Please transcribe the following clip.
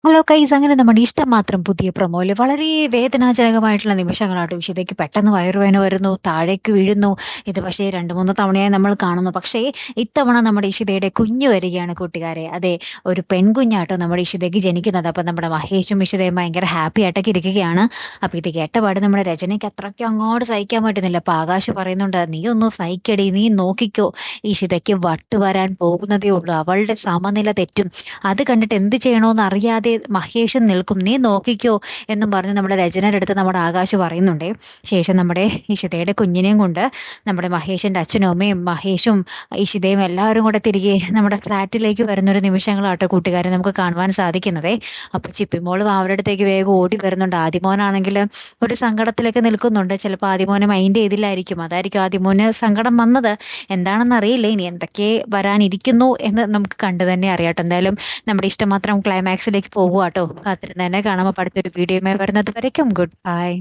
Hello guys, അങ്ങനെ നമ്മുടെ ഇഷ്ടം മാത്രം പുതിയ പ്രൊമോയില് വളരെ വേദനാജനകമായിട്ടുള്ള നിമിഷങ്ങളാട്ടോ. ഇഷിതയ്ക്ക് പെട്ടെന്ന് വയറുവേദന വരുന്നു, താഴേക്ക് വീഴുന്നു. ഇത് പക്ഷേ 2, 3 തവണയായി നമ്മൾ കാണുന്നു. പക്ഷേ ഇത്തവണ നമ്മുടെ ഇഷിതയുടെ കുഞ്ഞ് വരികയാണ് കൂട്ടുകാരെ. അതെ, ഒരു പെൺകുഞ്ഞാട്ടോ നമ്മുടെ ഇഷിതയ്ക്ക് ജനിക്കുന്നത്. അപ്പം നമ്മുടെ മഹേഷും ഇഷിതയും ഭയങ്കര ഹാപ്പി ആയിട്ടൊക്കെ ഇരിക്കുകയാണ്. അപ്പം ഇത് കേട്ടപാട് നമ്മുടെ രചനയ്ക്ക് അത്രയ്ക്ക് അങ്ങോട്ട് സഹിക്കാൻ പറ്റുന്നില്ല. അപ്പം ആകാശ് പറയുന്നുണ്ട്, നീ ഒന്ന് സഹിക്കടി, നീ നോക്കിക്കോ, ഇഷിതയ്ക്ക് വട്ട് വരാൻ പോകുന്നതേ ഉള്ളൂ, അവളുടെ സമനില തെറ്റും, അത് കണ്ടിട്ട് എന്ത് ചെയ്യണോന്ന് അറിയാതെ മഹേഷ് നിൽക്കും, നീ നോക്കിക്കോ എന്നും പറഞ്ഞ് നമ്മുടെ രചനയുടെ അടുത്ത് നമ്മുടെ ആകാശ് പറയുന്നുണ്ടേ. ശേഷം നമ്മുടെ ഇഷിതയുടെ കുഞ്ഞിനെയും കൊണ്ട് നമ്മുടെ മഹേഷിന്റെ അച്ഛനും അമ്മയും മഹേഷും ഇഷിതയും എല്ലാവരും കൂടെ തിരികെ നമ്മുടെ ഫ്ലാറ്റിലേക്ക് വരുന്നൊരു നിമിഷങ്ങളാട്ടോ കൂട്ടുകാരെ നമുക്ക് കാണുവാൻ സാധിക്കുന്നതേ. അപ്പൊ ചിപ്പിമോളും അവരുടെ അടുത്തേക്ക് വേഗം ഓടി വരുന്നുണ്ട്. ആദിമോനാണെങ്കിൽ ഒരു സങ്കടത്തിലേക്ക് നിൽക്കുന്നുണ്ട്. ചിലപ്പോൾ ആദിമോനെ മൈൻഡ് ചെയ്തില്ലായിരിക്കും, അതായിരിക്കും ആദിമോന് സങ്കടം വന്നത്. എന്താണെന്ന് അറിയില്ല, ഇനി എന്തൊക്കെ വരാനിരിക്കുന്നു എന്ന് നമുക്ക് കണ്ടു തന്നെ അറിയാട്ടോ. എന്തായാലും നമ്മുടെ ഇഷ്ടം മാത്രം ക്ലൈമാക്സിലേക്ക് പോകുക കേട്ടോ. കാത്തിരുന്ന് തന്നെ കാണാം. അടുത്തൊരു വീഡിയോയുമായി വരുന്നത് വരയ്ക്കും ഗുഡ് ബൈ.